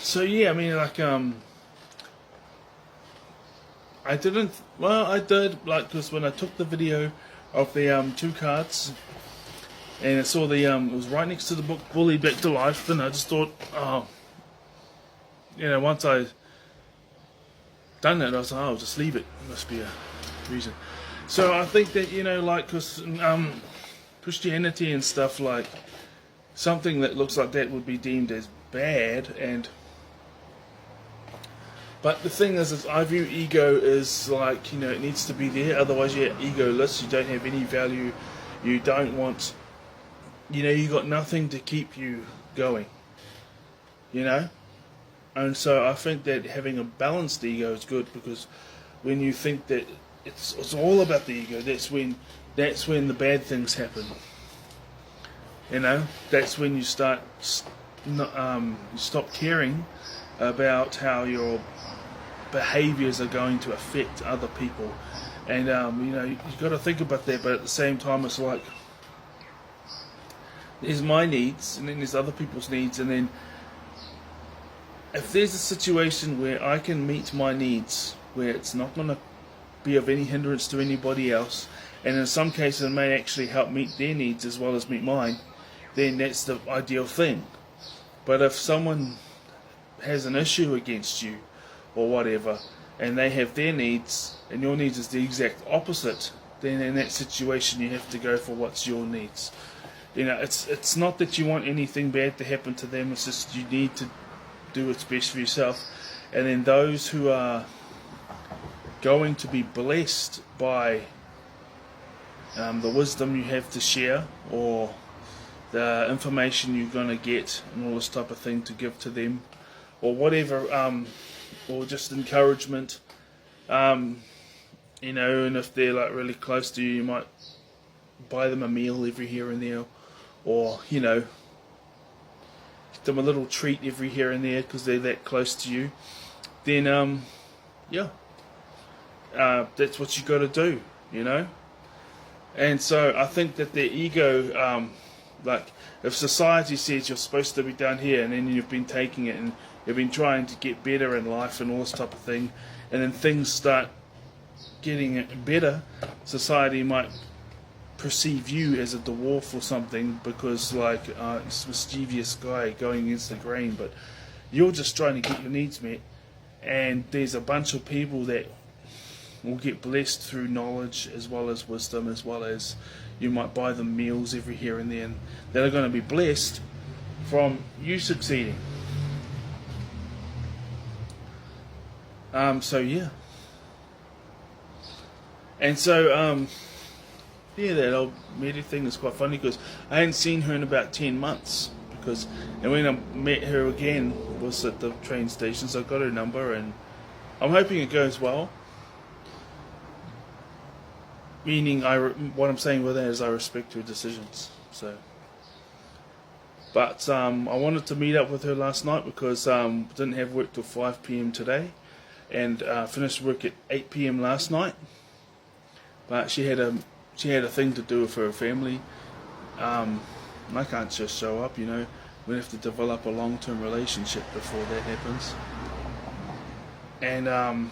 So yeah, I mean, like, I didn't. Well, I did, like, because when I took the video of the two cards, and I saw the it was right next to the book "Bully Back to Life," and I just thought, oh, once I done that, I was like, oh, I'll just leave it. There must be a reason. So I think that like, because Christianity and stuff, like, something that looks like that would be deemed as bad, but the thing is I view ego as like, it needs to be there, otherwise you're egoless, you don't have any value, you don't want, you got nothing to keep you going, and so I think that having a balanced ego is good, because when you think that it's all about the ego, that's when the bad things happen. That's when you start you stop caring about how your behaviours are going to affect other people, and you've got to think about that. But at the same time, it's like, there's my needs, and then there's other people's needs, and then if there's a situation where I can meet my needs, where it's not going to be of any hindrance to anybody else, and in some cases it may actually help meet their needs as well as meet mine, then that's the ideal thing. But if someone has an issue against you or whatever, and they have their needs and your needs is the exact opposite, then in that situation you have to go for what's your needs. It's not that you want anything bad to happen to them, it's just you need to do what's best for yourself. And then those who are going to be blessed by the wisdom you have to share, or the information you're going to get, and all this type of thing to give to them, or whatever, or just encouragement, and if they're like really close to you, you might buy them a meal every here and there, or give them a little treat every here and there because they're that close to you. Then that's what you got to do, And so I think that their ego, like, if society says you're supposed to be down here, and then you've been taking it and you've been trying to get better in life and all this type of thing, and then things start getting better, society might perceive you as a dwarf or something, because like, this mischievous guy going against the grain, but you're just trying to get your needs met, and there's a bunch of people that will get blessed through knowledge as well as wisdom, as well as you might buy them meals every here and there, and that are going to be blessed from you succeeding. So yeah. And so that old Mary thing is quite funny, because I hadn't seen her in about 10 months, and when I met her again was at the train station, so I got her number, and I'm hoping it goes well. Meaning, what I'm saying with that is I respect her decisions. So, but I wanted to meet up with her last night because didn't have work till 5 p.m. today, and finished work at 8 p.m. last night. But she had a thing to do with her family. I can't just show up, We have to develop a long-term relationship before that happens. And I'll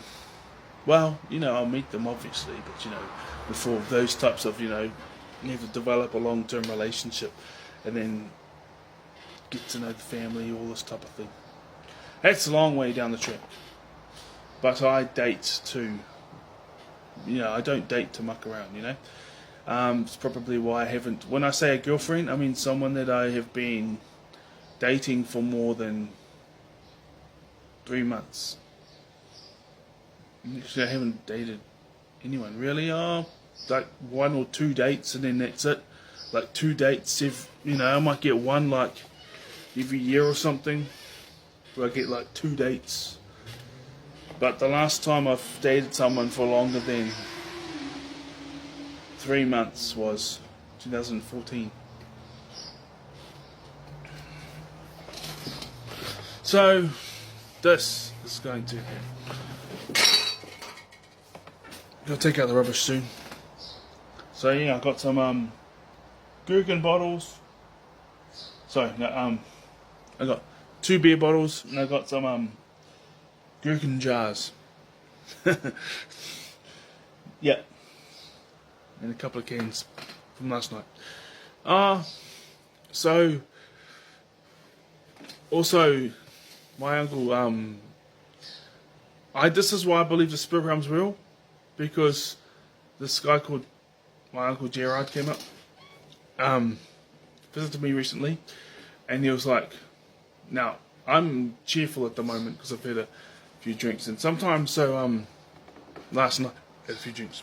meet them obviously, but before those types of, you have to develop a long-term relationship, and then get to know the family, all this type of thing. That's a long way down the track. But I date to, I don't date to muck around, It's probably why I haven't, when I say a girlfriend, I mean someone that I have been dating for more than 3 months. Actually, I haven't dated anyone really. Like 1 or 2 dates, and then that's it. Like 2 dates, I might get one like every year or something, where I get like 2 dates. But the last time I've dated someone for longer than 3 months was 2014. So this is going to I'll take out the rubbish soon. So yeah, I've got some Gherkin bottles. Sorry, no, I got 2 beer bottles, and I got some gherkin jars. Yeah, and a couple of cans from last night. So also my uncle, this is why I believe the spirit realm's real, because this guy called my uncle Gerard came up, visited me recently, and he was like, now I'm cheerful at the moment because I've had a few drinks, and sometimes last night I had a few drinks.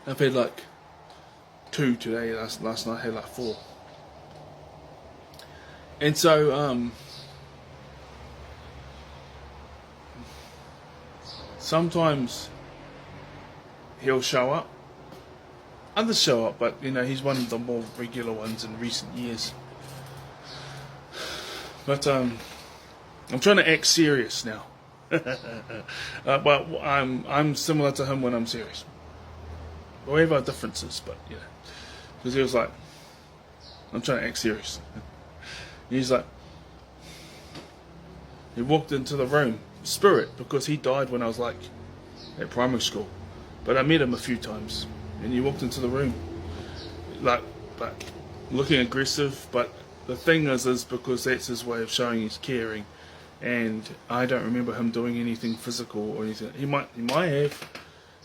I've had like 2 today. Last night I had like 4. And so sometimes he'll show up. Others show up, but he's one of the more regular ones in recent years. But I'm trying to act serious now. But I'm similar to him when I'm serious. We have our differences, but because he was like, I'm trying to act serious. He's like, he walked into the room, spirit, because he died when I was like at primary school, but I met him a few times, and he walked into the room like looking aggressive, but the thing is because that's his way of showing he's caring, and I don't remember him doing anything physical or anything. He might have.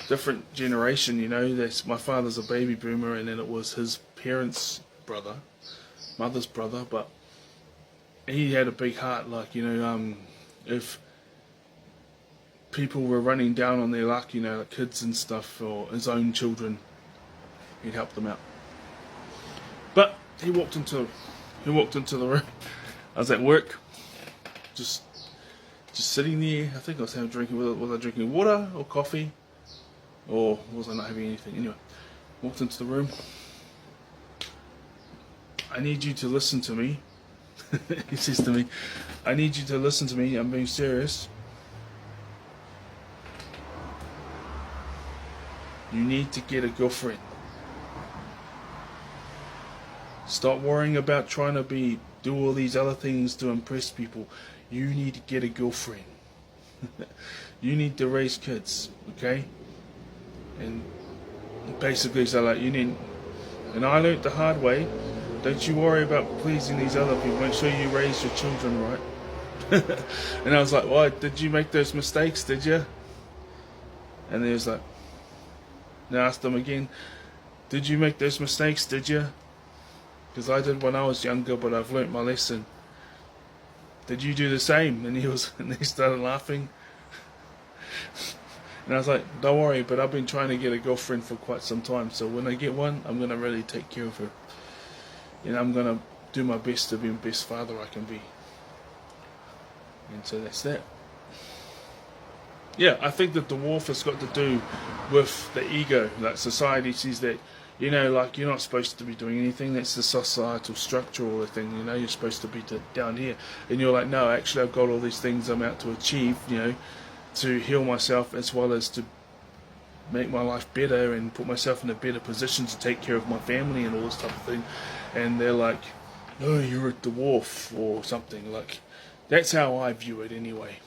Different generation, that's my father's a baby boomer, and then it was his parents' brother, mother's brother, but he had a big heart, like, if people were running down on their luck, like kids and stuff, or his own children, he'd help them out. But he walked into the room. I was at work, just sitting there. I think I was was I drinking water or coffee? Or was I not having anything? Anyway, walked into the room. I need you to listen to me. He says to me, I need you to listen to me. I'm being serious. You need to get a girlfriend. Stop worrying about trying to do all these other things to impress people. You need to get a girlfriend. You need to raise kids, okay? And basically, so like and I learnt the hard way. Don't you worry about pleasing these other people. Make sure you raise your children right. And I was like, "Why did you make those mistakes? Did you?" And he was like, and I asked him again, "Did you make those mistakes? Did you?" Because I did when I was younger, but I've learnt my lesson. Did you do the same? And he started laughing. And I was like, don't worry, but I've been trying to get a girlfriend for quite some time, so when I get one, I'm going to really take care of her. And I'm going to do my best to be the best father I can be. And so that's that. Yeah, I think that the dwarf has got to do with the ego. Like society sees that, like you're not supposed to be doing anything. That's the societal structure or the thing, you're supposed to be down here. And you're like, no, actually I've got all these things I'm out to achieve, to heal myself as well as to make my life better and put myself in a better position to take care of my family and all this type of thing. And they're like, oh, you're a dwarf or something. Like, that's how I view it anyway.